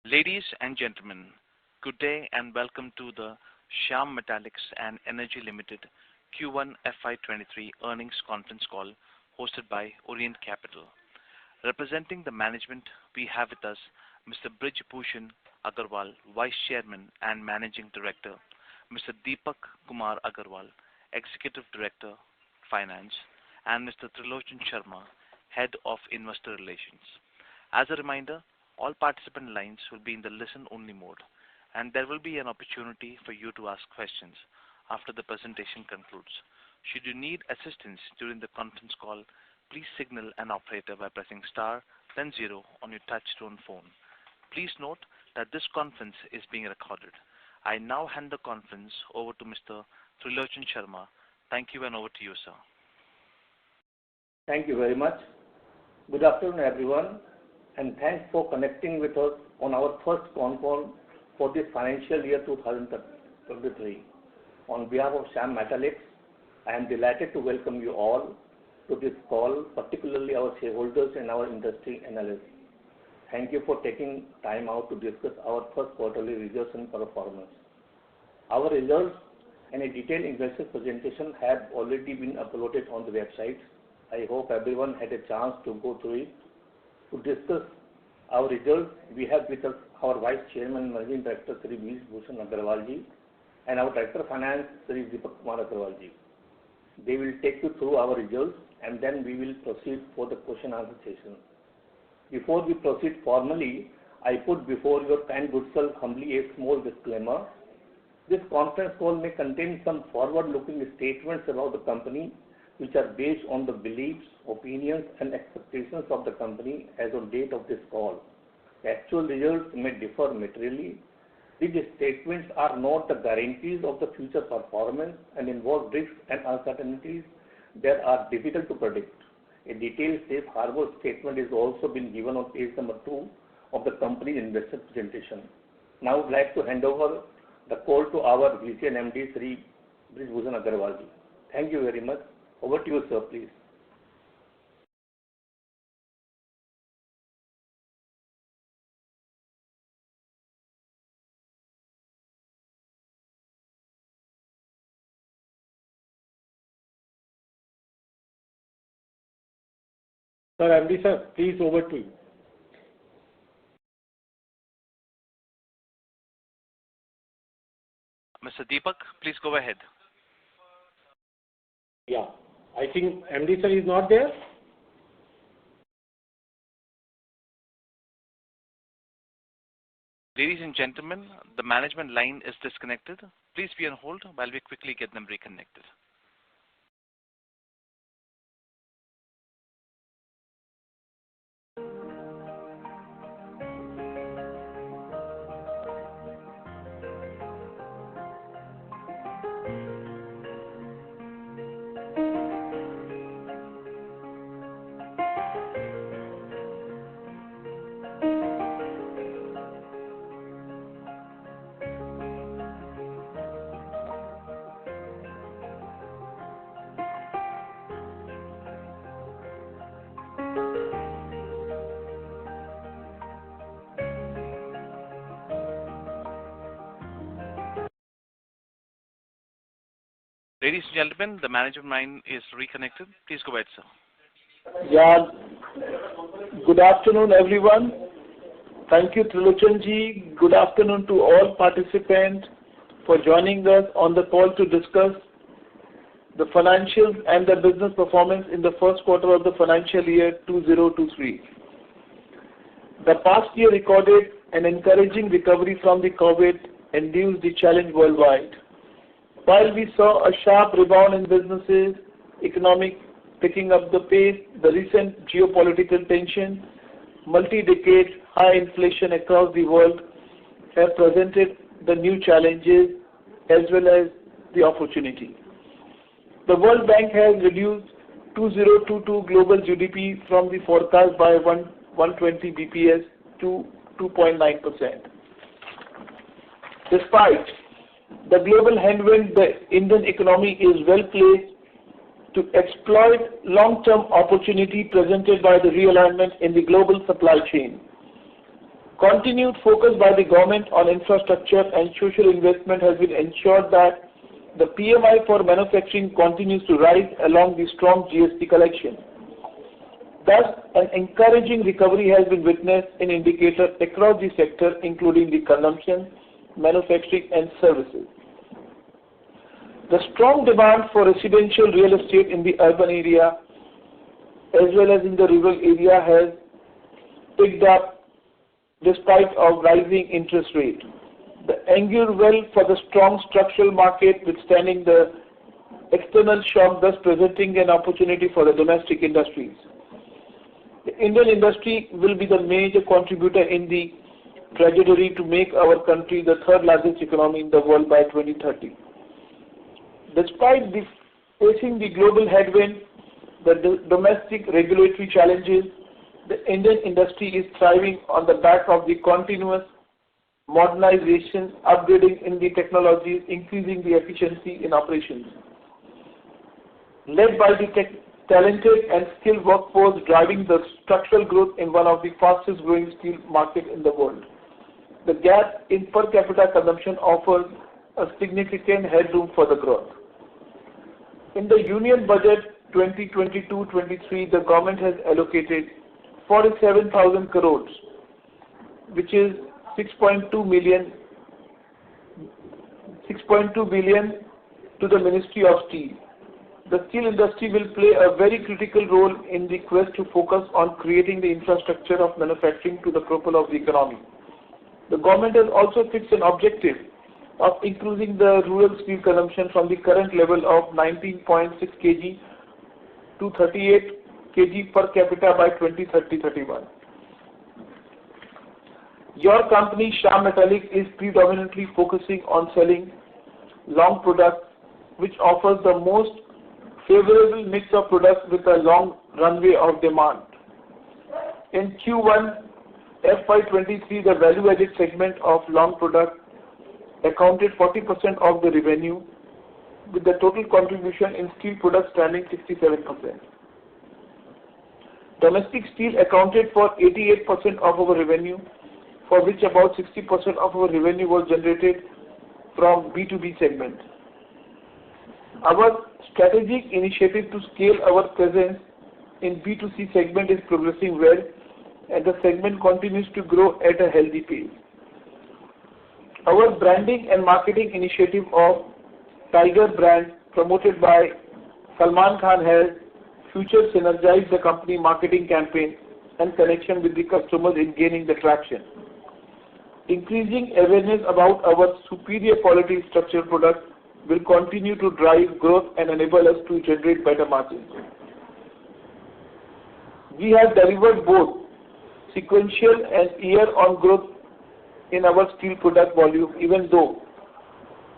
Ladies and gentlemen, good day and welcome to the Shyam Metalics and Energy Limited Q1 FY23 earnings conference call hosted by Orient Capital. Representing the management, we have with us Mr. Brij Bhushan Agarwal, Vice Chairman and Managing Director, Mr. Deepak Kumar Agarwal, Executive Director, Finance, and Mr. Trilochan Sharma, Head of Investor Relations. As a reminder, all participant lines will be in the listen-only mode, and there will be an opportunity for you to ask questions after the presentation concludes. Should you need assistance during the conference call, please signal an operator by pressing star, then 0 on your touch-tone phone. Please note that this conference is being recorded. I now hand the conference over to Mr. Trilochan Sharma. Thank you, and over to you, sir. Thank you very much. Good afternoon, everyone, and thanks for connecting with us on our first Concall for this financial year 2023. On behalf of Shyam Metalics, I am delighted to welcome you all to this call, particularly our shareholders and our industry analysts. Thank you for taking time out to discuss our first quarterly results and performance. Our results and a detailed investor presentation have already been uploaded on the website. I hope everyone had a chance to go through it. To discuss our results, we have with us our Vice Chairman and Managing Director, Sri Brij Bhushan Agarwal ji, and our Director of Finance, Sri Deepak Kumar Agarwal ji. They will take you through our results, and then we will proceed for the question-answer session. Before we proceed formally, I put before your kind good self humbly a small disclaimer. This conference call may contain some forward-looking statements about the company, which are based on the beliefs, opinions, and expectations of the company as on date of this call. The actual results may differ materially. These statements are not the guarantees of the future performance and involve risks and uncertainties that are difficult to predict. A detailed safe harbor statement is also been given on page number 2 of the company's investor presentation. Now I would like to hand over the call to our VC and MD, Sri Brij Bhushan Agarwal ji. Thank you very much. Over to you, sir, please. Sir, MD sir, please over to you. Mr. Deepak, please go ahead. Yeah, I think MD sir is not there. Ladies and gentlemen, the management line is disconnected. Please be on hold while we quickly get them reconnected. Ladies and gentlemen, the management line is reconnected. Please go ahead, sir. Yeah. Good afternoon, everyone. Thank you, Trilochan ji. Good afternoon to all participants for joining us on the call to discuss the financials and the business performance in the first quarter of the financial year 2023. The past year recorded an encouraging recovery from the COVID-induced the challenge worldwide. While we saw a sharp rebound in businesses, economic picking up the pace, the recent geopolitical tension, multi-decade high inflation across the world have presented the new challenges as well as the opportunity. The World Bank has reduced 2022 global GDP from the forecast by 120 BPS to 2.9%. Despite the global headwind, the Indian economy is well placed to exploit long-term opportunity presented by the realignment in the global supply chain. Continued focus by the government on infrastructure and social investment has been ensured that the PMI for manufacturing continues to rise along the strong GST collection. Thus, an encouraging recovery has been witnessed in indicators across the sector, including the consumption, manufacturing, and services. The strong demand for residential real estate in the urban area as well as in the rural area has picked up despite of rising interest rate. The augur well for the strong structural market withstanding the external shock, thus presenting an opportunity for the domestic industries. The Indian industry will be the major contributor in the trajectory to make our country the third largest economy in the world by 2030. Despite facing the global headwind, the domestic regulatory challenges, the Indian industry is thriving on the back of the continuous modernization, upgrading in the technologies, increasing the efficiency in operations. Led by the talented and skilled workforce driving the structural growth in one of the fastest growing steel market in the world. The gap in per capita consumption offers a significant headroom for the growth. In the Union Budget 2022-23, the government has allocated 47,000 crores, which is 6.2 billion to the Ministry of Steel. The steel industry will play a very critical role in the quest to focus on creating the infrastructure of manufacturing to the propel of the economy. The government has also fixed an objective of increasing the rural steel consumption from the current level of 19.6 kg to 38 kg per capita by 2030-31. Your company, Shyam Metalics, is predominantly focusing on selling long products, which offers the most favorable mix of products with a long runway of demand. In Q1 FY23, the value-added segment of long products accounted 40% of the revenue, with the total contribution in steel products standing 67%. Domestic steel accounted for 88% of our revenue, for which about 60% of our revenue was generated from B2B segment. Our strategic initiative to scale our presence in B2C segment is progressing well, and the segment continues to grow at a healthy pace. Our branding and marketing initiative of Tiger brand promoted by Salman Khan has future synergized the company marketing campaign and connection with the customers in gaining the traction. Increasing awareness about our superior quality structural products will continue to drive growth and enable us to generate better margins. We have delivered both sequential and year-on growth in our steel product volume, even though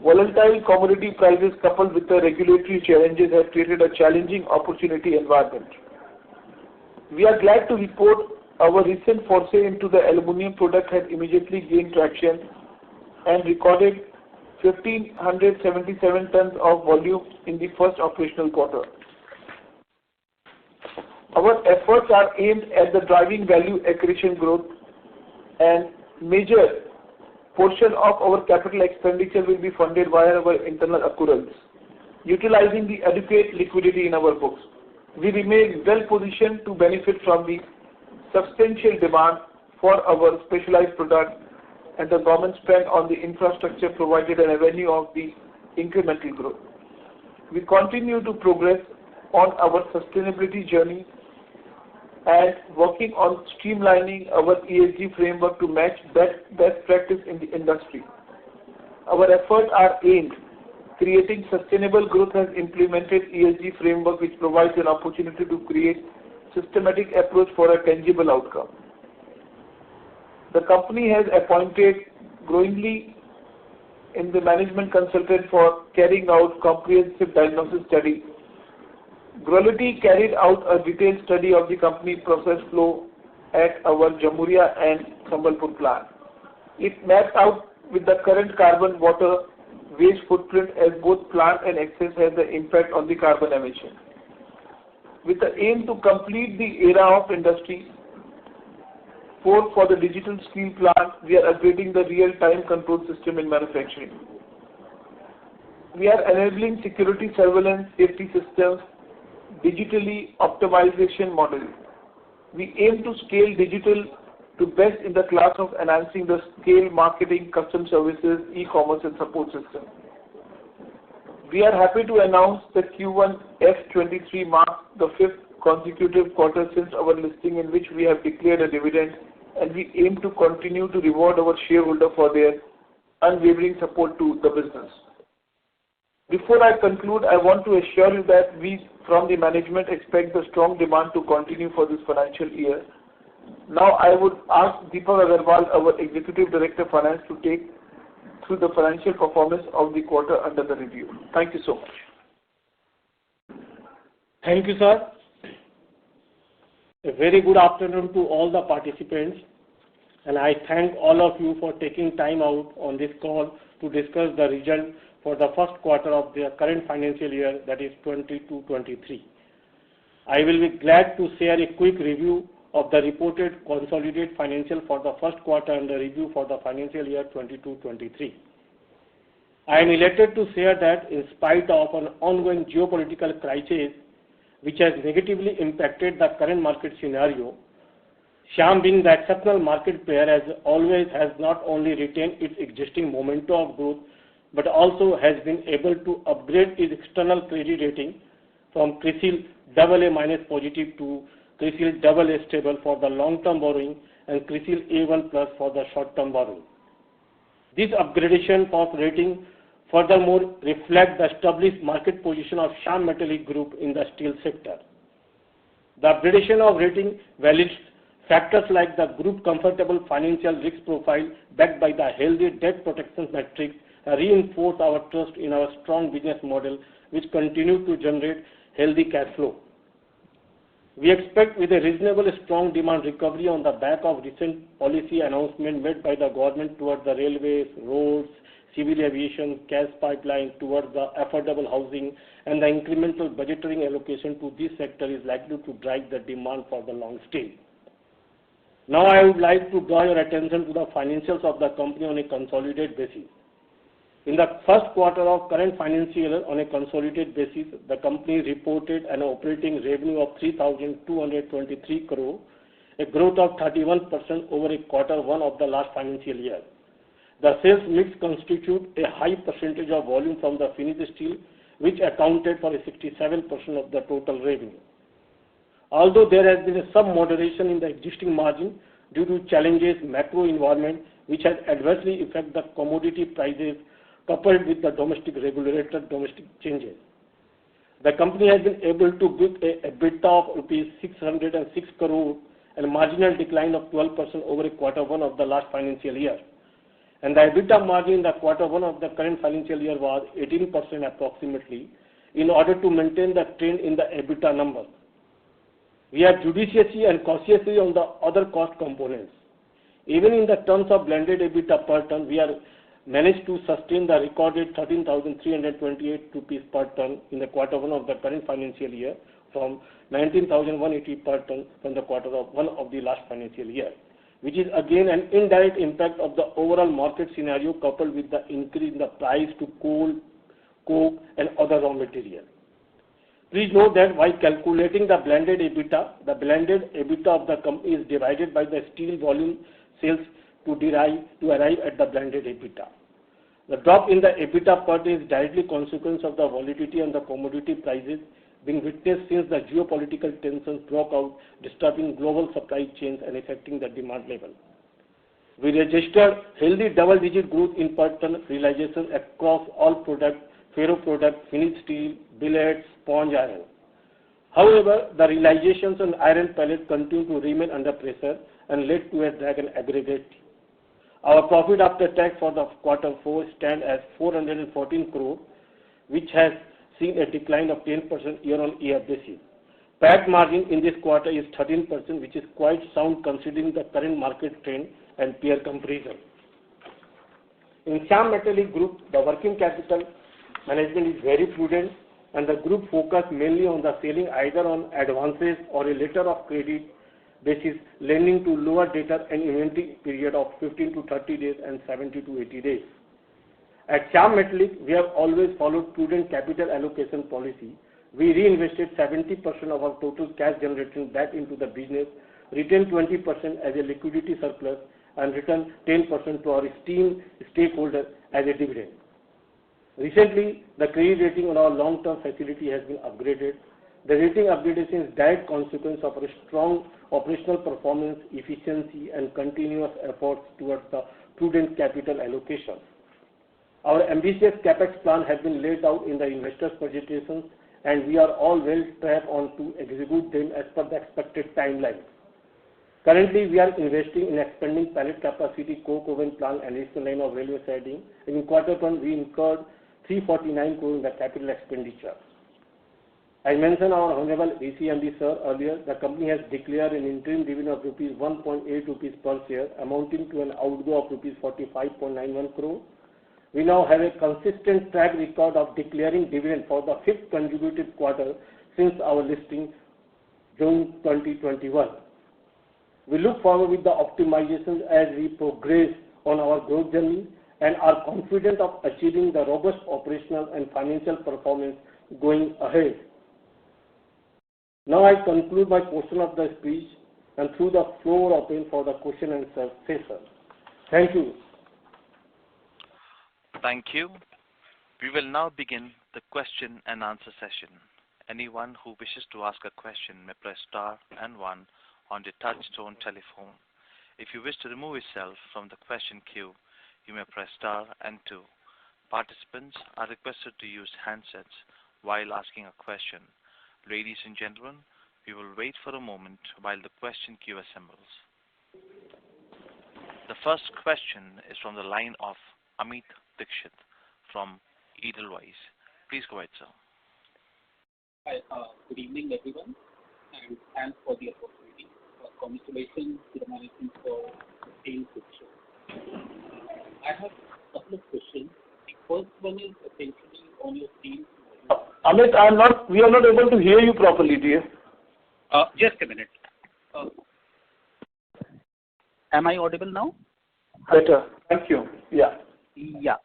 volatile commodity prices coupled with the regulatory challenges have created a challenging opportunity environment. We are glad to report our recent foray into the aluminium product has immediately gained traction and recorded 1,577 tons of volume in the first operational quarter. Our efforts are aimed at the driving value accretion growth, and major portion of our capital expenditure will be funded via our internal accruals, utilizing the adequate liquidity in our books. We remain well positioned to benefit from the substantial demand for our specialized product, and the government spend on the infrastructure provided an avenue of the incremental growth. We continue to progress on our sustainability journey and working on streamlining our ESG framework to match best practice in the industry. Our efforts are aimed creating sustainable growth has implemented ESG framework which provides an opportunity to create systematic approach for a tangible outcome. The company has appointed growingly in the management consultant for carrying out comprehensive diagnosis study. Growingly carried out a detailed study of the company process flow at our Jamuria and Sambalpur plant. It mapped out with the current carbon water waste footprint as both plant and access has the impact on the carbon emission. With the aim to complete the era of industry support for the digital steel plant, we are upgrading the real-time control system in manufacturing. We are enabling security surveillance safety systems, digitally optimization model. We aim to scale digital to best in the class of enhancing the scale marketing, custom services, e-commerce and support system. We are happy to announce that Q1 FY23 marks the 5th consecutive quarter since our listing in which we have declared a dividend, and we aim to continue to reward our shareholder for their unwavering support to the business. Before I conclude, I want to assure you that we from the management expect the strong demand to continue for this financial year. Now I would ask Deepak Agarwal, our Executive Director of Finance, to take through the financial performance of the quarter under the review. Thank you so much. Thank you, sir. A very good afternoon to all the participants, and I thank all of you for taking time out on this call to discuss the result for the first quarter of the current financial year, that is 22-23. I will be glad to share a quick review of the reported consolidated financial for the first quarter and the review for the financial year 22-23. I am elated to share that in spite of an ongoing geopolitical crisis which has negatively impacted the current market scenario, Shyam, being the exceptional market player, as always, has not only retained its existing momentum of growth but also has been able to upgrade its external credit rating from CRISIL AA- positive to CRISIL AA stable for the long-term borrowing and CRISIL A1 plus for the short-term borrowing. This upgradation of rating furthermore reflects the established market position of Shyam Metalics Group in the steel sector. The upgradation of rating validates factors like the group comfortable financial risk profile backed by the healthy debt protection metrics reinforce our trust in our strong business model, which continue to generate healthy cash flow. We expect with a reasonable strong demand recovery on the back of recent policy announcement made by the government towards the railways, roads, civil aviation, gas pipeline towards the affordable housing, and the incremental budgetary allocation to this sector is likely to drive the demand for the long stay. Now I would like to draw your attention to the financials of the company on a consolidated basis. In the first quarter of current financial year, on a consolidated basis, the company reported an operating revenue of 3,223 crore, a growth of 31% over a quarter one of the last financial year. The sales mix constitute a high percentage of volume from the finished steel, which accounted for 67% of the total revenue. Although there has been some moderation in the existing margin due to challenges macro environment which has adversely affected the commodity prices coupled with the domestic changes. The company has been able to book a EBITDA of rupees 606 crore and a marginal decline of 12% over a quarter one of the last financial year. And the EBITDA margin in the quarter one of the current financial year was 18% approximately, in order to maintain the trend in the EBITDA number. We are judiciously and cautiously on the other cost components. Even in the terms of blended EBITDA per ton, we are managed to sustain the recorded 13,328 rupees per ton in the quarter one of the current financial year from 19,180 per ton from the quarter one of the last financial year, which is again an indirect impact of the overall market scenario coupled with the increase in the price to coal, coke and other raw material. Please note that while calculating the blended EBITDA of the company is divided by the steel volume sales to arrive at the blended EBITDA. The drop in the EBITDA per ton is directly consequence of the volatility and the commodity prices being witnessed since the geopolitical tensions broke out, disturbing global supply chains and affecting the demand level. We registered healthy double-digit growth in per ton realization across all products, ferro products, finished steel, billets, sponge iron. However, the realizations on iron pellets continue to remain under pressure and led to a drag in aggregate. Our profit after tax for the quarter 4 stand at 414 crore, which has seen a decline of 10% year-on-year basis. PAT margin in this quarter is 13%, which is quite sound considering the current market trend and peer comparison. In Shyam Metalics Group, the working capital management is very prudent and the group focus mainly on the selling either on advances or a letter of credit basis lending to lower debtor and inventory period of 15 to 30 days and 70 to 80 days. At Shyam Metalics, we have always followed prudent capital allocation policy. We reinvested 70% of our total cash generation back into the business, retained 20% as a liquidity surplus, and returned 10% to our esteemed stakeholders as a dividend. Recently, the credit rating on our long-term facility has been upgraded. The rating upgradation is direct consequence of our strong operational performance, efficiency, and continuous efforts towards the prudent capital allocation. Our ambitious capex plan has been laid out in the investors' presentations, and we are all well strapped on to execute them as per the expected timeline. Currently, we are investing in expanding pallet capacity, coke oven plant, and additional line of railway siding. In Q1, we incurred 349 crore in the capital expenditure. I mentioned our Honorable ACMD sir earlier, the company has declared an interim dividend of rupees 1.8 rupees per share, amounting to an outgo of rupees 45.91 crore. We now have a consistent track record of declaring dividend for the 5th consecutive quarter since our listing June 2021. We look forward with the optimizations as we progress on our growth journey and are confident of achieving the robust operational and financial performance going ahead. Now I conclude my portion of the speech and throw the floor open for the question and answer session. Thank you. Thank you. We will now begin the question and answer session. Anyone who wishes to ask a question may press star and one on the touch-tone telephone. If you wish to remove yourself from the question queue, you may press star and two. Participants are requested to use handsets while asking a question. Ladies and gentlemen, we will wait for a moment while the question queue assembles. The first question is from the line of Amit Dixit from Edelweiss. Please go ahead, sir. Hi, good evening, everyone, and thanks for the opportunity. Congratulations to the management for the sales picture. I have a couple of questions. The first one is essentially on your sales. Amit, we are not able to hear you properly, dear. Just a minute. Am I audible now? Better. Thank you. Yeah. Yeah.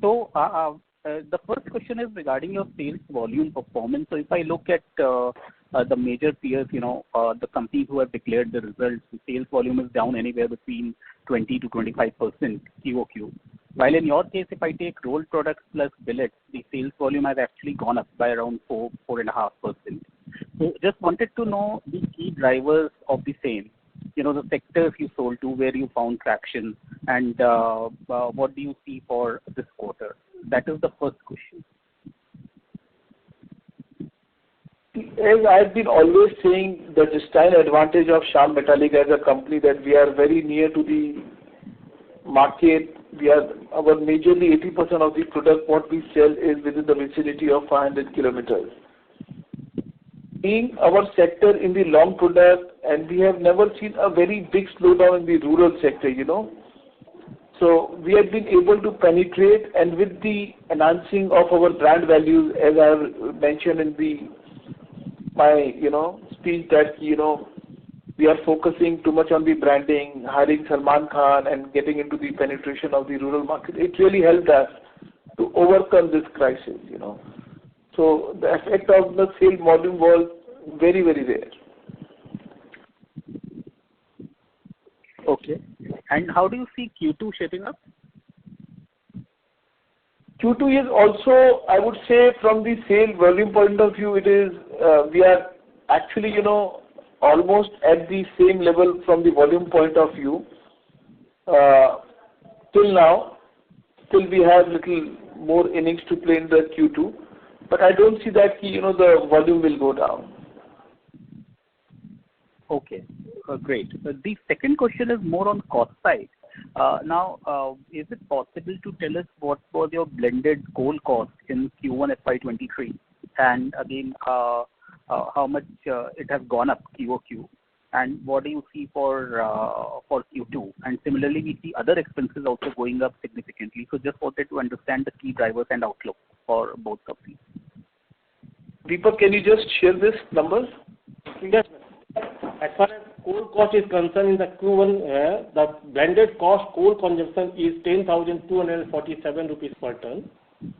So, the first question is regarding your sales volume performance. So, if I look at the major peers, the companies who have declared the results, the sales volume is down anywhere between 20 to 25% QOQ. While in your case, if I take rolled products plus billets, the sales volume has actually gone up by around 4.5%. So, just wanted to know the key drivers of the same. The sectors you sold to, where you found traction, and what do you see for this quarter? That is the first question. As I've been always saying, the distinct advantage of Shyam Metalics as a company that we are very near to the market. Our majorly 80% of the product what we sell is within the vicinity of 500 kilometers. Being our sector in the long product, and we have never seen a very big slowdown in the rural sector, So we have been able to penetrate, and with the enhancing of our brand values, as I have mentioned in my speech, that we are focusing too much on the branding, hiring Salman Khan, and getting into the penetration of the rural market. It really helped us to overcome this crisis. So the effect of the sales volume was very, very rare. Okay. And how do you see Q2 shaping up? Q2 is also, I would say, from the sale volume point of view, it is we are actually almost at the same level from the volume point of view. Till now, still we have little more innings to play in the Q2, but I don't see that the volume will go down. Okay, great. The second question is more on cost side. Now, is it possible to tell us what was your blended coal cost in Q1 FY23, and again how much it has gone up QOQ, and what do you see for Q2? And similarly, we see other expenses also going up significantly. So just wanted to understand the key drivers and outlook for both of these. Deepak, can you just share these numbers? Yes. As far as coal cost is concerned, in the Q1, the blended cost coal consumption is 10,247 rupees per ton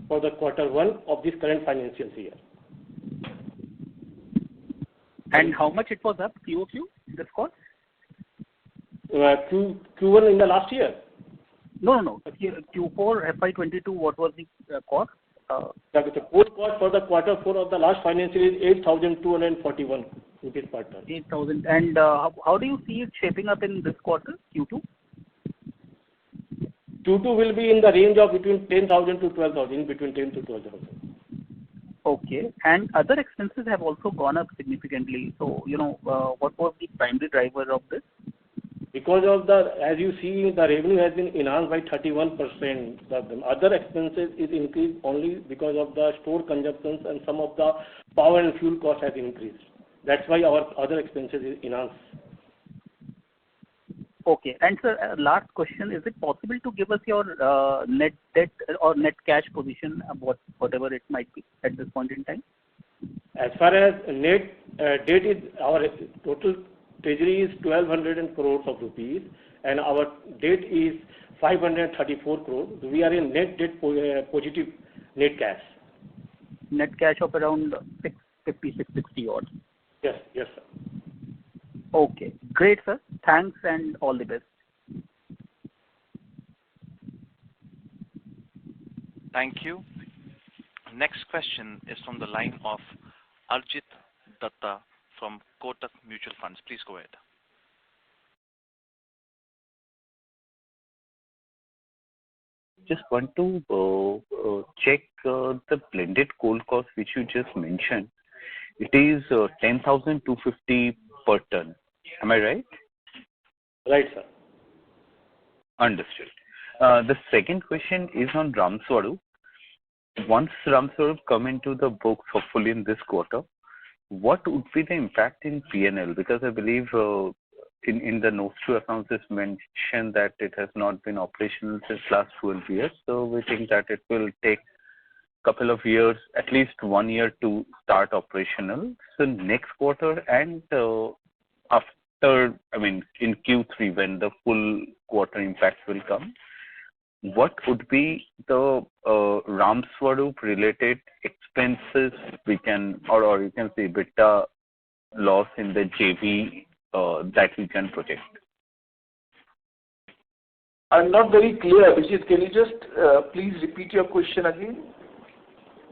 for the Q1 of this current financial year. And how much it was up QOQ, this cost? Q1 in the last year? No. Q4 FY22, what was the cost? The coal cost for the Q4 of the last financial year is 8,241 rupees per ton. 8,000. And how do you see it shaping up in this quarter, Q2? Q2 will be in the range of between 10,000 to 12,000, between 10 to 12,000. Okay. And other expenses have also gone up significantly. So, what was the primary driver of this? Because of as you see, the revenue has been enhanced by 31%. The other expenses is increased only because of the store consumptions and some of the power and fuel cost has increased. That's why our other expenses is enhanced. Okay. And sir, last question, is it possible to give us your net debt or net cash position, whatever it might be at this point in time? As far as net debt is, our total treasury is 1,200 crores of rupees and our debt is 534 crores. We are in net debt positive net cash. Net cash of around 650, 660 odd. Yes, sir. Okay. Great, sir. Thanks and all the best. Thank you. Next question is from the line of Arjit Datta from Kotak Mutual Funds. Please go ahead. Just want to check the blended coal cost which you just mentioned. It is 10,250 per ton. Am I right? Right, sir. Understood. The second question is on Ramswarup. Once Ramswarup come into the books, hopefully in this quarter, what would be the impact in P&L? Because I believe in the notes to accounts it's mentioned that it has not been operational since last 12 years. So we think that it will take couple of years, at least 1 year to start operational. So next quarter and after, in Q3 when the full quarter impact will come, what would be the Ramswarup related expenses we can, or you can say EBITDA loss in the JV that we can project? I'm not very clear, Abhijit. Can you just please repeat your question again?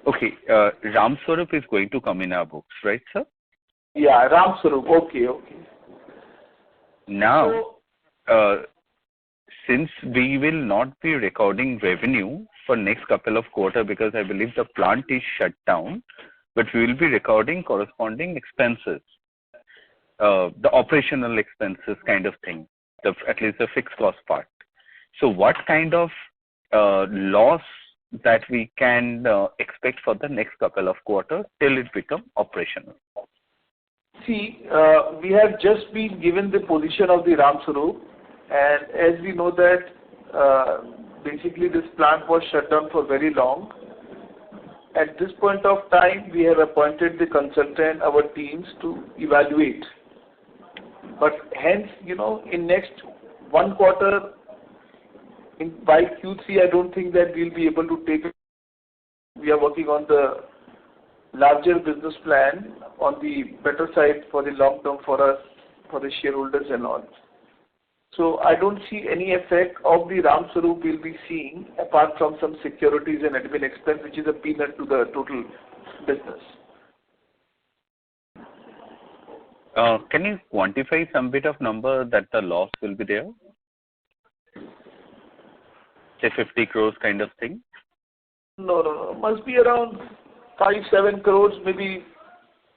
Okay, Ramswarup is going to come in our books, right, sir? Yeah, Ramswarup. Okay. Now, since we will not be recording revenue for next couple of quarters because I believe the plant is shut down, but we will be recording corresponding expenses, the operational expenses kind of thing, at least the fixed cost part. So what kind of loss that we can expect for the next couple of quarters till it become operational? See, we have just been given the position of the Ramswarup, and as we know that basically this plant was shut down for very long. At this point of time, we have appointed the consultant, our teams to evaluate. But hence, in next 1 quarter, by Q3, I don't think that we'll be able to take it. We are working on the larger business plan on the better side for the long term for us, for the shareholders and all. So I don't see any effect of the Ramswarup we'll be seeing apart from some securities and admin expense, which is a peanut to the total business. Can you quantify some bit of number that the loss will be there? Say 50 crores kind of thing? No. Must be around 5-7 crores. Maybe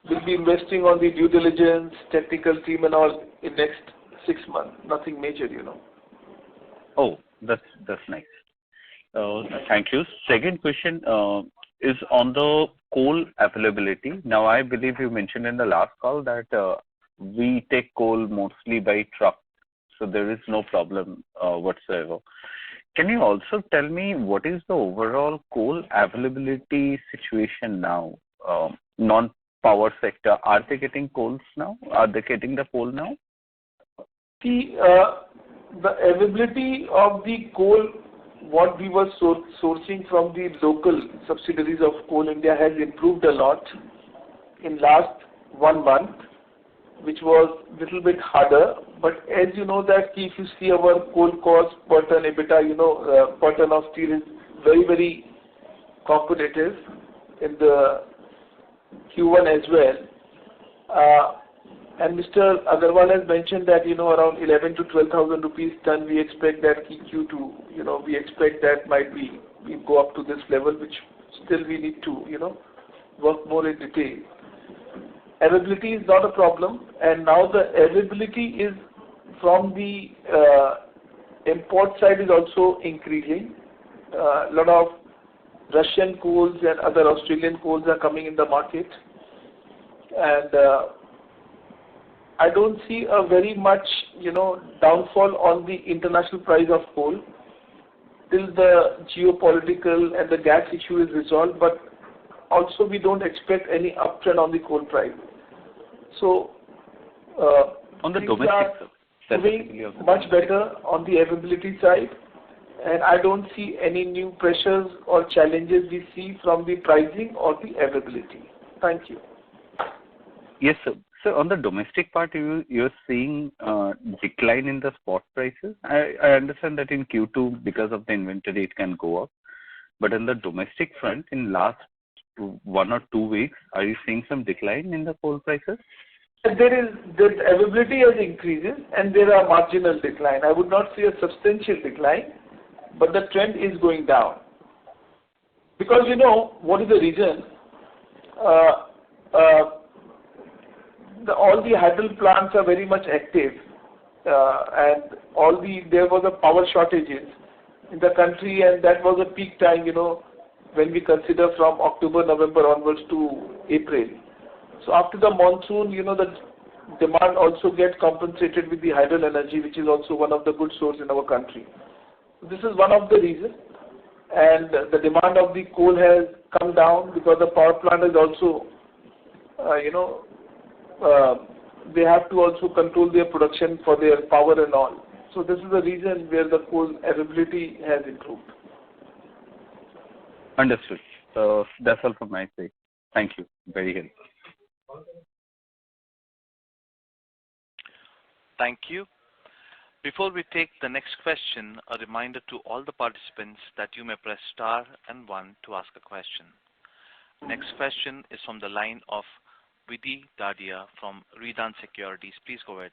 we'll be investing on the due diligence, technical team and all in next 6 months. Nothing major, Oh, that's nice. Thank you. Second question is on the coal availability. Now, I believe you mentioned in the last call that we take coal mostly by truck, so there is no problem whatsoever. Can you also tell me what is the overall coal availability situation now? power sector, are they getting coals now? Are they getting the coal now? See, the availability of the coal, what we were sourcing from the local subsidiaries of Coal India has improved a lot in last 1 month, which was little bit harder. But as you know that if you see our coal cost per ton EBITDA, per ton of steel is very, very competitive in the Q1 as well. And Mr. Agarwal has mentioned that, around 11 to 12,000 rupees ton, we expect that Q2, we expect that we go up to this level, which still we need to, work more in detail. Availability is not a problem, and now the availability is from the import side is also increasing. A lot of Russian coals and other Australian coals are coming in the market, and I don't see a very much, downfall on the international price of coal till the geopolitical and the gas issue is resolved, but also we don't expect any uptrend on the coal price. So, on the things domestic are moving much better on the availability side, and I don't see any new pressures or challenges we see from the pricing or the availability. Thank you. Yes, sir. So on the domestic part, you're seeing decline in the spot prices. I understand that in Q2, because of the inventory, it can go up. But on the domestic front, in last 1 or 2 weeks, are you seeing some decline in the coal prices? The availability has increases and there are marginal decline. I would not see a substantial decline, but the trend is going down. Because what is the reason? All the hydro plants are very much active, and there was a power shortages in the country, and that was a peak time, when we consider from October, November onwards to April. So after the monsoon, the demand also gets compensated with the hydro energy, which is also one of the good source in our country. This is one of the reasons, and the demand of the coal has come down because the power plant is also, they have to also control their production for their power and all. So this is the reason where the coal availability has improved. Understood. So that's all from my side. Thank you. Very helpful. Thank you. Before we take the next question, a reminder to all the participants that you may press star and 1 to ask a question. Next question is from the line of Vidhi Dadia from Redan Securities. Please go ahead.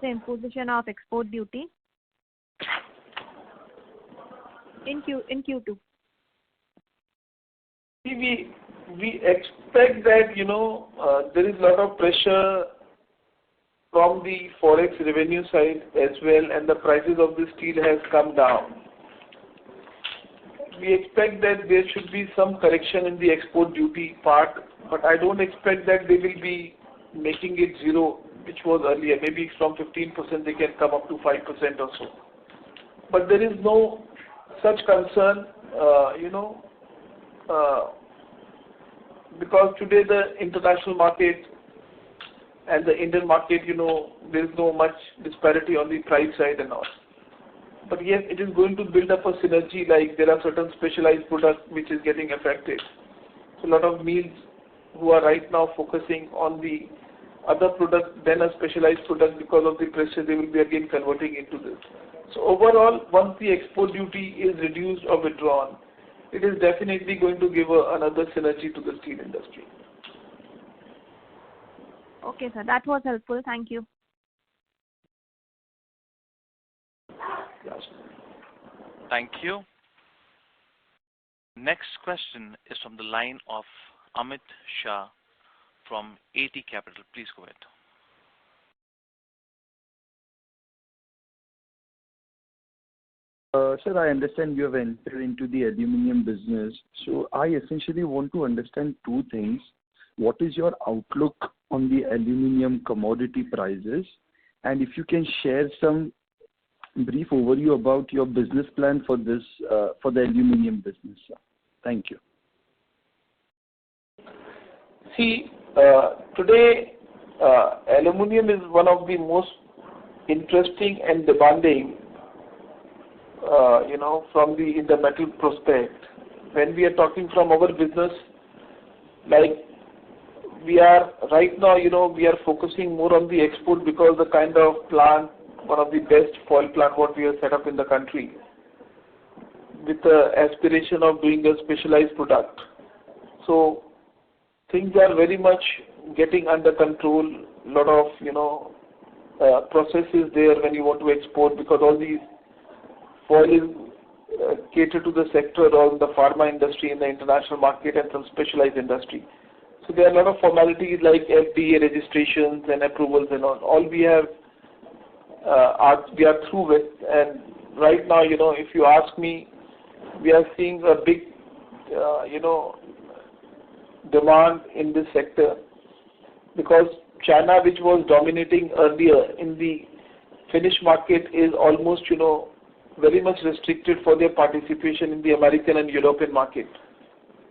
The imposition of export duty in Q2. We expect that there is a lot of pressure from the forex revenue side as well, and the prices of the steel has come down. We expect that there should be some correction in the export duty part, but I don't expect that they will be making it zero, which was earlier. Maybe from 15% they can come up to 5% or so. But there is no such concern, because today the international market and the Indian market, there is no much disparity on the price side and all. But yes, it is going to build up a synergy, like there are certain specialized products which is getting affected. So a lot of mills who are right now focusing on the other product than a specialized product because of the pressure, they will be again converting into this. So overall, once the export duty is reduced or withdrawn, it is definitely going to give another synergy to the steel industry. Okay, sir. That was helpful. Thank you. Yes. Thank you. Next question is from the line of Amit Shah from AT Capital. Please go ahead. Sir, I understand you have entered into the aluminum business. So I essentially want to understand 2 things. What is your outlook on the aluminum commodity prices? And if you can share some brief overview about your business plan for this, for the aluminum business, sir. Thank you. See, today, aluminum is one of the most interesting and demanding, from in the metal prospect. When we are talking from our business, like we are right now, we are focusing more on the export because the kind of plant, one of the best foil plant what we have set up in the country, with the aspiration of doing a specialized product. So things are very much getting under control. A lot of processes there when you want to export, because all these foil is cater to the sector of the pharma industry in the international market and some specialized industry. So there are a lot of formalities like FDA registrations and approvals and all. All we have, we are through with. And right now, if you ask me, we are seeing a big, demand in this sector, because China, which was dominating earlier in the Finnish market, is almost, very much restricted for their participation in the American and European market.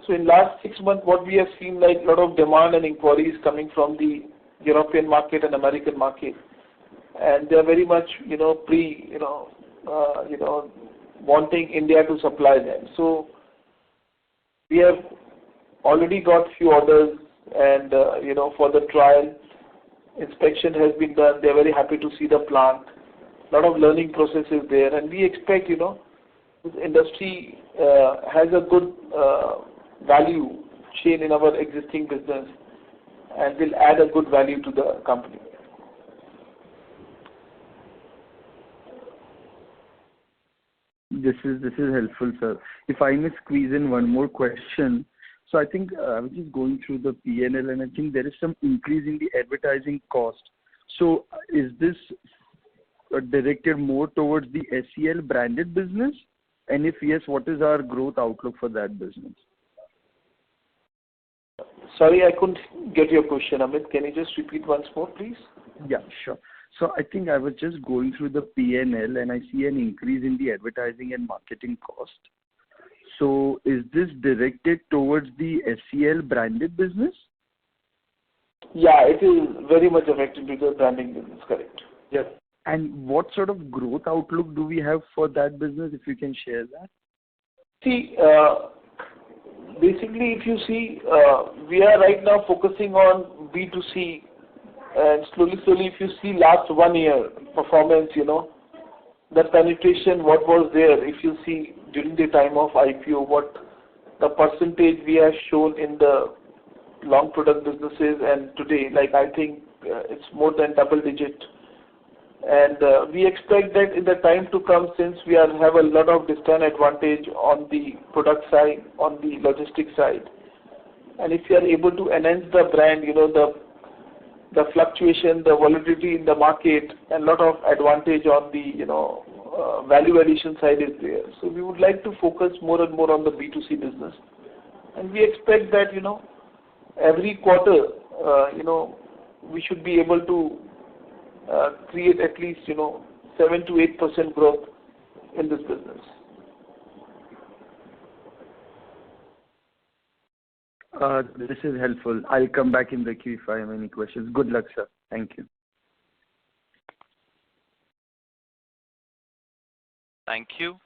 So in last 6 months, what we have seen, like a lot of demand and inquiries coming from the European market and American market, and they are very much, wanting India to supply them. So we have already got few orders, and for the trial inspection has been done. They are very happy to see the plant. A lot of learning processes there, and we expect this industry has a good value chain in our existing business, and will add a good value to the company. This is helpful, sir. If I may squeeze in one more question. So I think I was just going through the P&L, and I think there is some increase in the advertising cost. So is this directed more towards the SEL branded business? And if yes, what is our growth outlook for that business? Sorry, I couldn't get your question, Amit. Can you just repeat once more, please? Yeah, sure. So I think I was just going through the P&L, and I see an increase in the advertising and marketing cost. So is this directed towards the SEL branded business? Yeah, it is very much affected with the branding business, correct. Yes. And what sort of growth outlook do we have for that business, if you can share that? See, basically, if you see, we are right now focusing on B2C, and slowly, if you see last 1 year performance, the penetration, what was there, if you see during the time of IPO, what the percentage we have shown in the long product businesses, and today, like I think it's more than double digit. And we expect that in the time to come, since we have a lot of distant advantage on the product side, on the logistics side, and if you are able to enhance the brand, the fluctuation, the volatility in the market, and a lot of advantage on the value addition side is there. So we would like to focus more and more on the B2C business, and we expect that every quarter we should be able to create at least 7 to 8% growth in this business. This is helpful. I'll come back in the queue if I have any questions. Good luck, sir. Thank you. Thank you.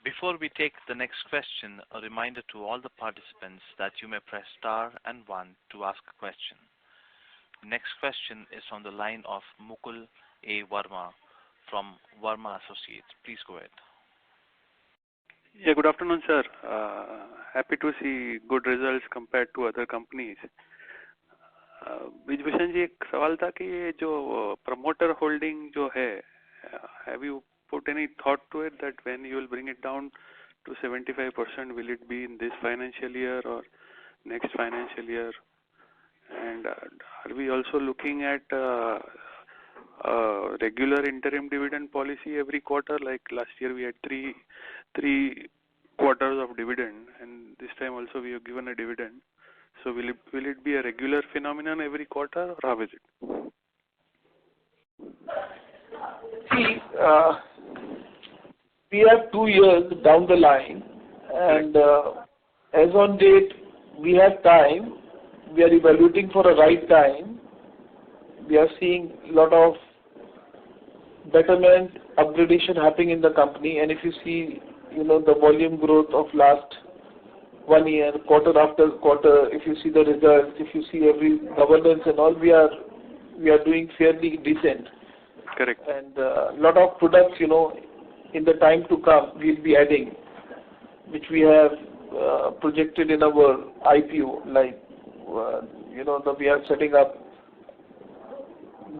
Before we take the next question, a reminder to all the participants that you may press star and 1 to ask a question. Next question is on the line of Mukul A. Verma from Verma Associates. Please go ahead. Yeah, good afternoon, sir. Happy to see good results compared to other companies. Vijbhushan ji, एक सवाल था कि ये जो promoter holding जो है, have you put any thought to it that when you will bring it down to 75%, will it be in this financial year or next financial year? And are we also looking at regular interim dividend policy every quarter? Like last year we had three quarters of dividend, and this time also we have given a dividend. So will it be a regular phenomenon every quarter, or how is it? See, we have 2 years down the line, and as on date, we have time. We are evaluating for a right time. We are seeing a lot of betterment, upgradation happening in the company, and if you see, the volume growth of last 1 year, quarter after quarter, if you see the results, if you see every governance and all, we are doing fairly decent. Correct. And a lot of products, in the time to come, we'll be adding, which we have projected in our IPO, like, we are setting up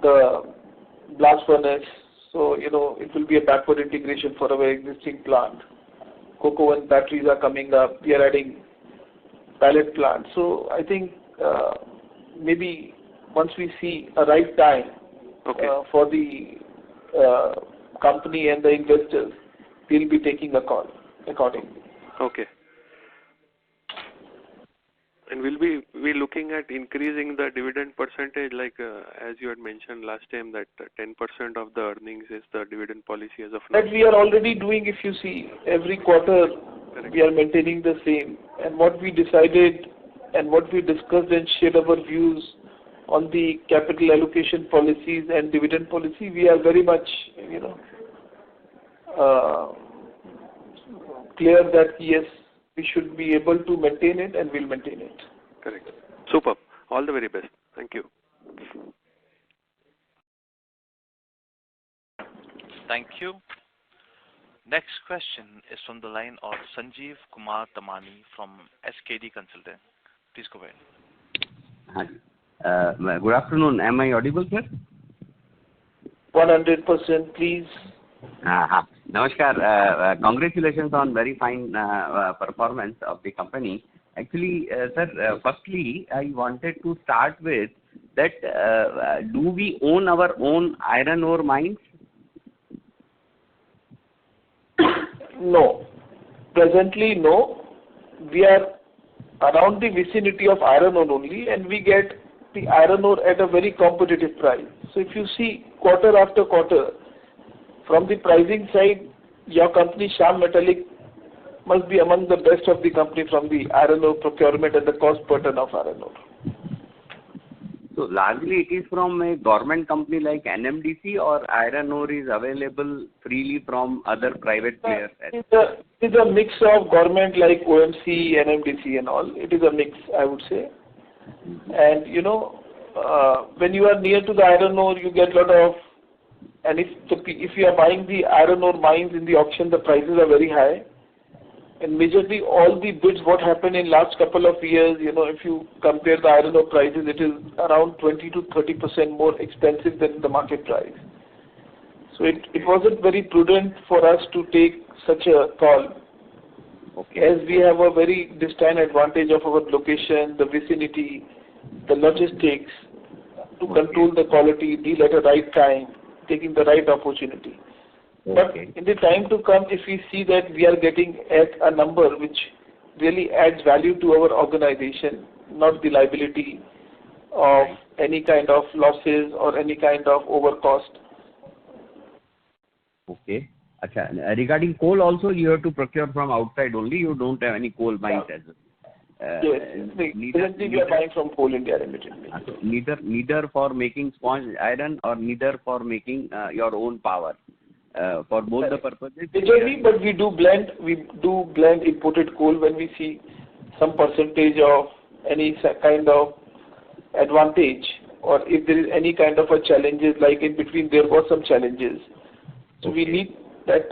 the blast furnace, so, it will be a backward integration for our existing plant. Cocoa and batteries are coming up. We are adding pellet plant. So I think maybe once we see a right time for the company and the investors, we'll be taking a call accordingly. Okay. And we'll be looking at increasing the dividend percentage, like as you had mentioned last time, that 10% of the earnings is the dividend policy as of now. That we are already doing. If you see, every quarter we are maintaining the same. And what we decided and what we discussed and shared our views on the capital allocation policies and dividend policy, we are very much, clear that yes, we should be able to maintain it and will maintain it. Correct. Super. All the very best. Thank you. Thank you. Next question is from the line of Sanjeev Kumar Tamani from SKD Consultant. Please go ahead. Hi. Good afternoon. Am I audible, sir? 100%, please. Namaskar. Congratulations on very fine performance of the company. Actually, sir, firstly, I wanted to start with that do we own our own iron ore mines? No. Presently, no. We are around the vicinity of iron ore only, and we get the iron ore at a very competitive price. So if you see quarter after quarter, from the pricing side, your company, Shyam Metallic, must be among the best of the company from the iron ore procurement and the cost per ton of iron ore. So largely it is from a government company like NMDC, or iron ore is available freely from other private players? It's a mix of government like OMC, NMDC and all. It is a mix, I would say. And when you are near to the iron ore, you get a lot of, and if you are buying the iron ore mines in the auction, the prices are very high. And majorly all the bids, what happened in last couple of years, if you compare the iron ore prices, it is around 20 to 30% more expensive than the market price. So it wasn't very prudent for us to take such a call. Okay. As we have a very distinct advantage of our location, the vicinity, the logistics, to control the quality, deal at the right time, taking the right opportunity. But in the time to come, if we see that we are getting at a number which really adds value to our organization, not the liability of any kind of losses or any kind of overcost. Okay. Regarding coal also, you have to procure from outside only. You don't have any coal mines as well. Yes. Presently we are buying from Coal India Limited. Neither for making sponge iron or neither for making your own power. For both the purposes. Majorly, but we do blend imported coal when we see some percentage of any kind of advantage, or if there is any kind of a challenges, like in between there were some challenges. So we need at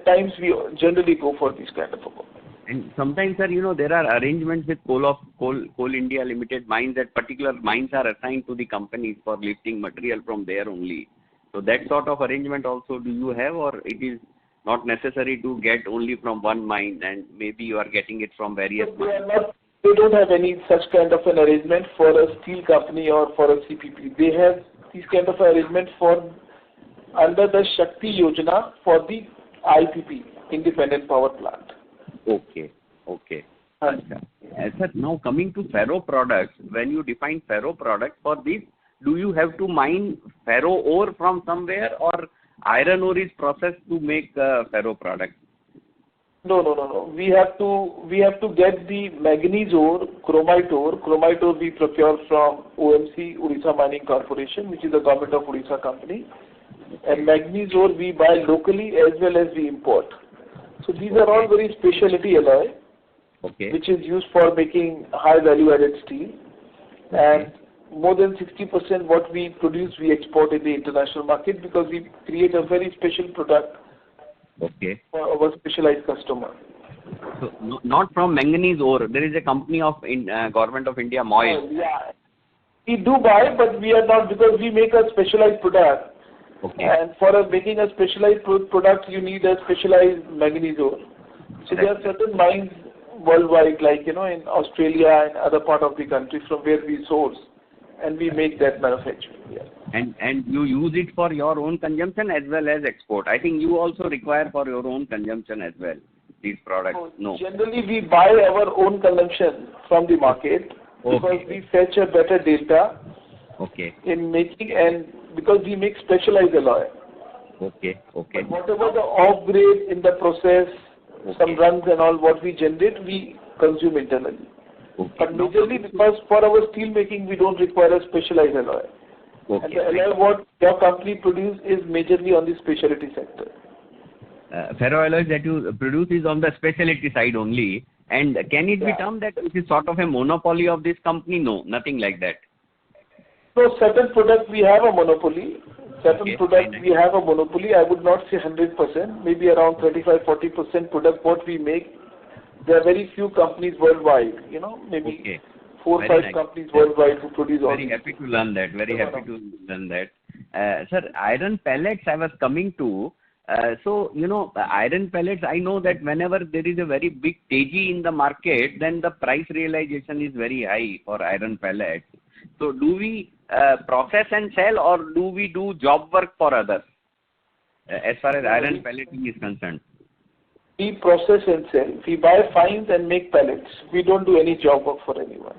times we generally go for this kind of a coal. And sometimes, sir, there are arrangements with Coal India Limited mines, that particular mines are assigned to the companies for lifting material from there only. So that sort of arrangement also do you have, or it is not necessary to get only from one mine and maybe you are getting it from various mines? They don't have any such kind of an arrangement for a steel company or for a CPP. They have this kind of arrangement for under the Shakti Yojana for the IPP, Independent Power Plant. Okay. Sir, now coming to ferro products, when you define ferro products, for this, do you have to mine ferro ore from somewhere, or iron ore is processed to make ferro products? No. We have to get the manganese ore, chromite ore. Chromite ore we procure from OMC, Odisha Mining Corporation, which is a government of Odisha company. And manganese ore we buy locally as well as we import. So these are all very specialty alloy, which is used for making high value added steel. And more than 60% what we produce we export in the international market because we create a very special product for our specialized customer. So not from manganese ore. There is a company of Government of India, MOIL. Yeah, we do buy, but we are not, because we make a specialized product. And for making a specialized product, you need a specialized manganese ore. So there are certain mines worldwide, like in Australia and other part of the country from where we source, and we make that manufacturing. Yeah. And you use it for your own consumption as well as export. I think you also require for your own consumption as well, these products. No. Generally, we buy our own consumption from the market because we fetch a better data in making, and because we make specialized alloy. But whatever the off grade in the process, some runs and all what we generate, we consume internally. But majorly because for our steel making we don't require a specialized alloy. And the alloy what your company produce is majorly on the specialty sector. Ferroalloys that you produce is on the specialty side only. And can it be termed that it is sort of a monopoly of this company? No, nothing like that. So certain products we have a monopoly. Certain products we have a monopoly. I would not say 100%, maybe around 35-40% product what we make. There are very few companies worldwide, maybe 4 or 5 companies worldwide who produce all. Very happy to learn that. Very happy to learn that. Sir, iron pellets I was coming to. So, iron pellets, I know that whenever there is a very big teji in the market, then the price realization is very high for iron pellets. So, do we process and sell, or do we do job work for others as far as iron pelleting is concerned? We process and sell. We buy fines and make pellets. We don't do any job work for anyone.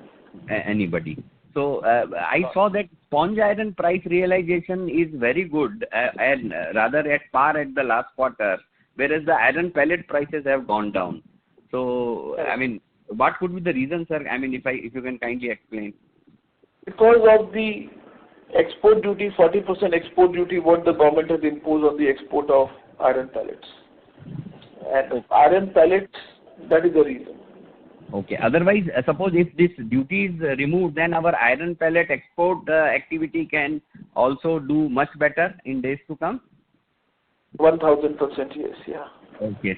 Anybody. So I saw that sponge iron price realization is very good and rather at par at the last quarter, whereas the iron pellet prices have gone down. So, I mean, what could be the reason, sir? I mean, if you can kindly explain. Because of the export duty, 40% export duty, what the government has imposed on the export of iron pellets. And iron pellets, that is the reason. Otherwise, suppose if this duty is removed, then our iron pellet export activity can also do much better in days to come? 1000%, yes, yeah.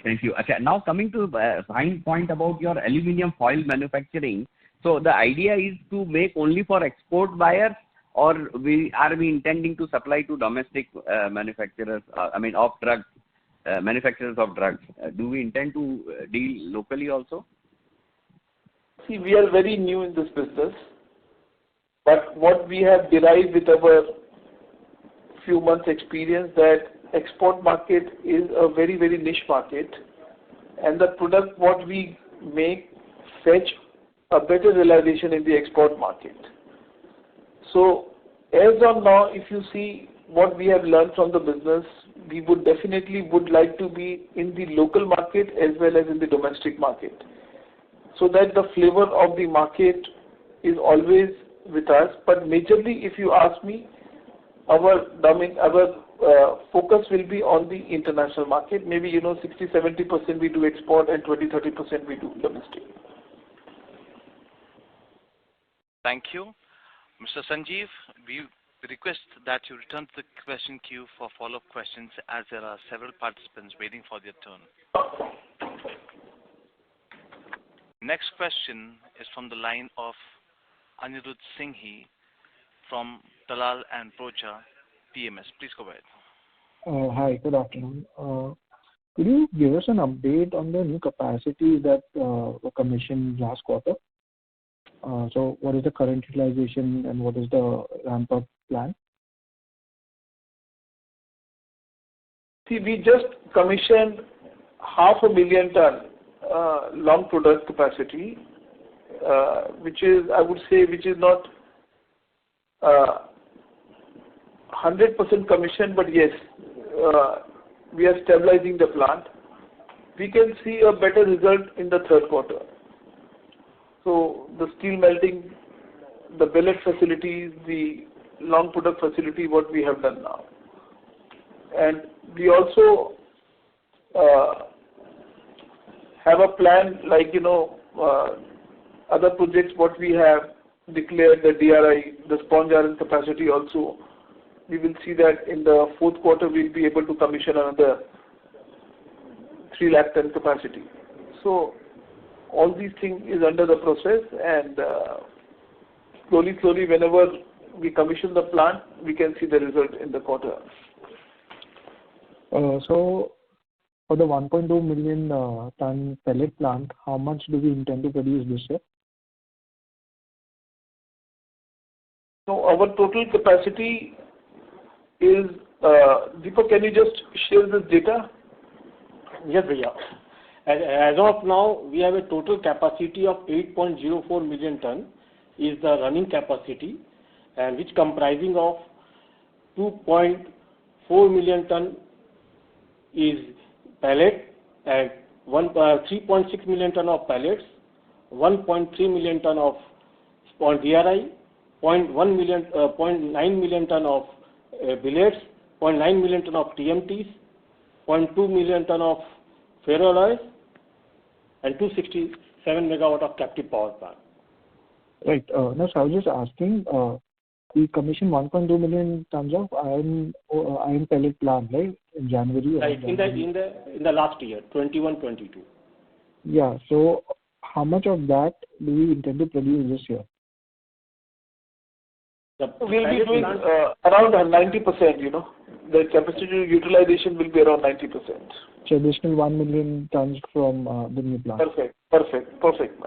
Thank you. Now coming to fine point about your aluminium foil manufacturing. So the idea is to make only for export buyers, or are we intending to supply to domestic manufacturers, of drugs, manufacturers of drugs? Do we intend to deal locally also? See, we are very new in this business, but what we have derived with our few months experience, that export market is a very, very niche market, and the product what we make fetch a better realization in the export market. So as of now, if you see what we have learned from the business, we would definitely like to be in the local market as well as in the domestic market, so that the flavor of the market is always with us. But majorly, if you ask me, our focus will be on the international market. Maybe 60-70% we do export and 20-30% we do domestic. Thank you. Mr. Sanjeev, we request that you return to the question queue for follow-up questions, as there are several participants waiting for their turn. Next question is from the line of Anirudh Singhi from Dalal and Broacha PMS. Please go ahead. Hi, good afternoon. Could you give us an update on the new capacities that were commissioned last quarter? So what is the current utilization and what is the ramp-up plan? See, we just commissioned 500,000 ton long product capacity, which is, I would say, which is not 100% commissioned, but yes, we are stabilizing the plant. We can see a better result in the third quarter. So the steel melting, the billet facilities, the long product facility, what we have done now. And we also have a plan, like, other projects what we have declared, the DRI, the sponge iron capacity also. We will see that in the fourth quarter we'll be able to commission another 3 lakh ton capacity. So all these things is under the process, and slowly whenever we commission the plant, we can see the result in the quarter. So for the 1.2 million ton pellet plant, how much do we intend to produce this year? So our total capacity is, Deepak, can you just share this data? Yes, Bhaiya. As of now, we have a total capacity of 8.04 million ton is the running capacity, and which comprising of 2.4 million ton is pellet and 3.6 million ton of pellets, 1.3 million ton of sponge DRI, 0.9 million ton of billets, 0.9 million ton of TMTs, 0.2 million ton of ferroalloys, and 267 megawatt of captive power plant. Right. No, so I was just asking, we commissioned 1.2 million tons of iron pellet plant, right, in January. Right, in the last year, 21-22. Yeah. So how much of that do we intend to produce this year? We'll be doing around 90%, The capacity utilization will be around 90%. So additional 1 million tons from the new plant. Perfect.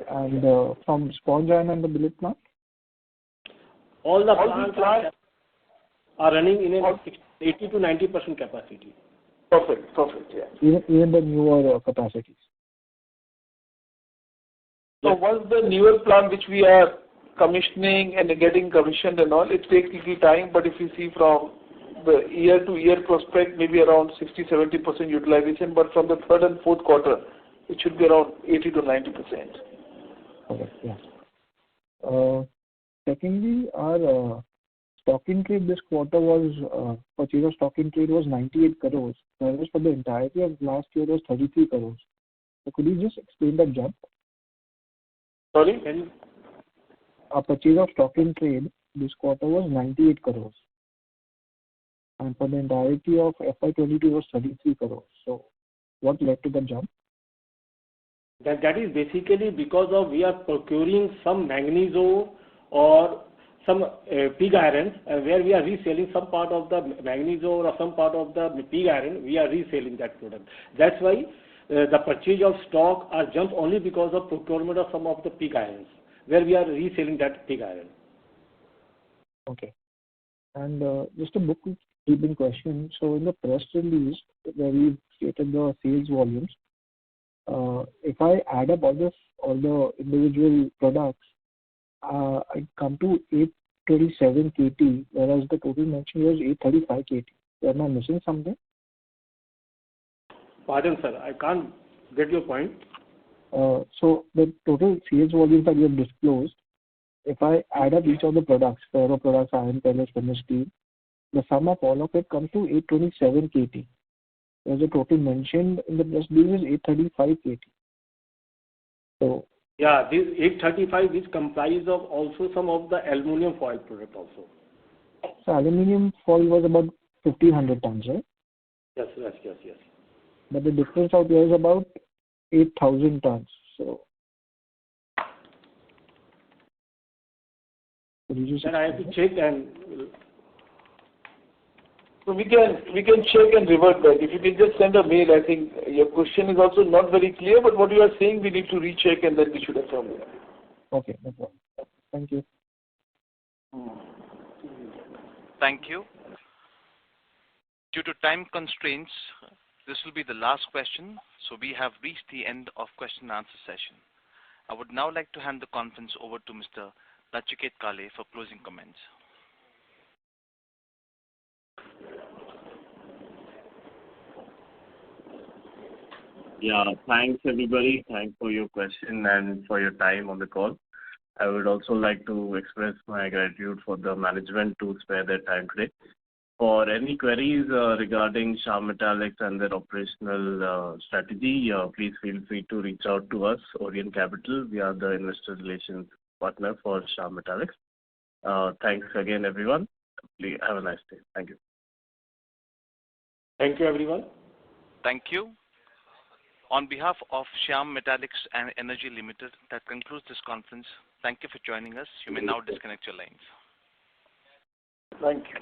And from sponge iron and the billet plant? All the plants are running in a 80 to 90% capacity. Perfect, yeah. Even the newer capacities? So once the newer plant which we are commissioning and getting commissioned and all, it takes little time, but if you see from the year-to-year prospect, maybe around 60-70% utilization, but from the third and fourth quarter, it should be around 80 to 90%. Okay, yeah. Secondly, our stock in trade this quarter was, purchase of stock in trade was 98 crores, whereas for the entirety of last year was 33 crores. So could you just explain that jump? Sorry? Our purchase of stock in trade this quarter was 98 crores. And for the entirety of FY23 was 33 crores. So what led to the jump? That is basically because of we are procuring some manganese ore or some pig iron, where we are reselling some part of the manganese ore or some part of the pig iron, we are reselling that product. That's why the purchase of stock are jumped only because of procurement of some of the pig irons, where we are reselling that pig iron. Okay. And just a bookkeeping question. So in the press release where we stated the sales volumes, if I add up all the individual products, I come to 827 KT, whereas the total mentioned was 835 KT. So am I missing something? Pardon, sir, I can't get your point. So the total sales volumes that you have disclosed, if I add up each of the products, ferro products, iron pellets, finished steel, the sum of all of it comes to 827 KT. Whereas the total mentioned in the press release is 835 KT. So yeah, this 835 is comprised of also some of the aluminium foil product also. So aluminium foil was about 1500 tons, right? Yes. But the difference out there is about 8,000 tons. So then I have to check and so we can check and revert back. If you can just send a mail, I think your question is also not very clear, but what you are saying we need to recheck and then we should affirm it. Okay, no problem. Thank you. Thank you. Due to time constraints, this will be the last question, so we have reached the end of question and answer session. I would now like to hand the conference over to Mr. Nachiket Kale for closing comments. Yeah, thanks everybody. Thanks for your question and for your time on the call. I would also like to express my gratitude for the management to spare their time today. For any queries regarding Shyam Metalics and their operational strategy, please feel free to reach out to us, Orient Capital. We are the investor relations partner for Shyam Metalics. Thanks again, everyone. Please have a nice day. Thank you. Thank you, everyone. Thank you. On behalf of Shyam Metalics and Energy Limited, that concludes this conference. Thank you for joining us. You may now disconnect your lines. Thank you.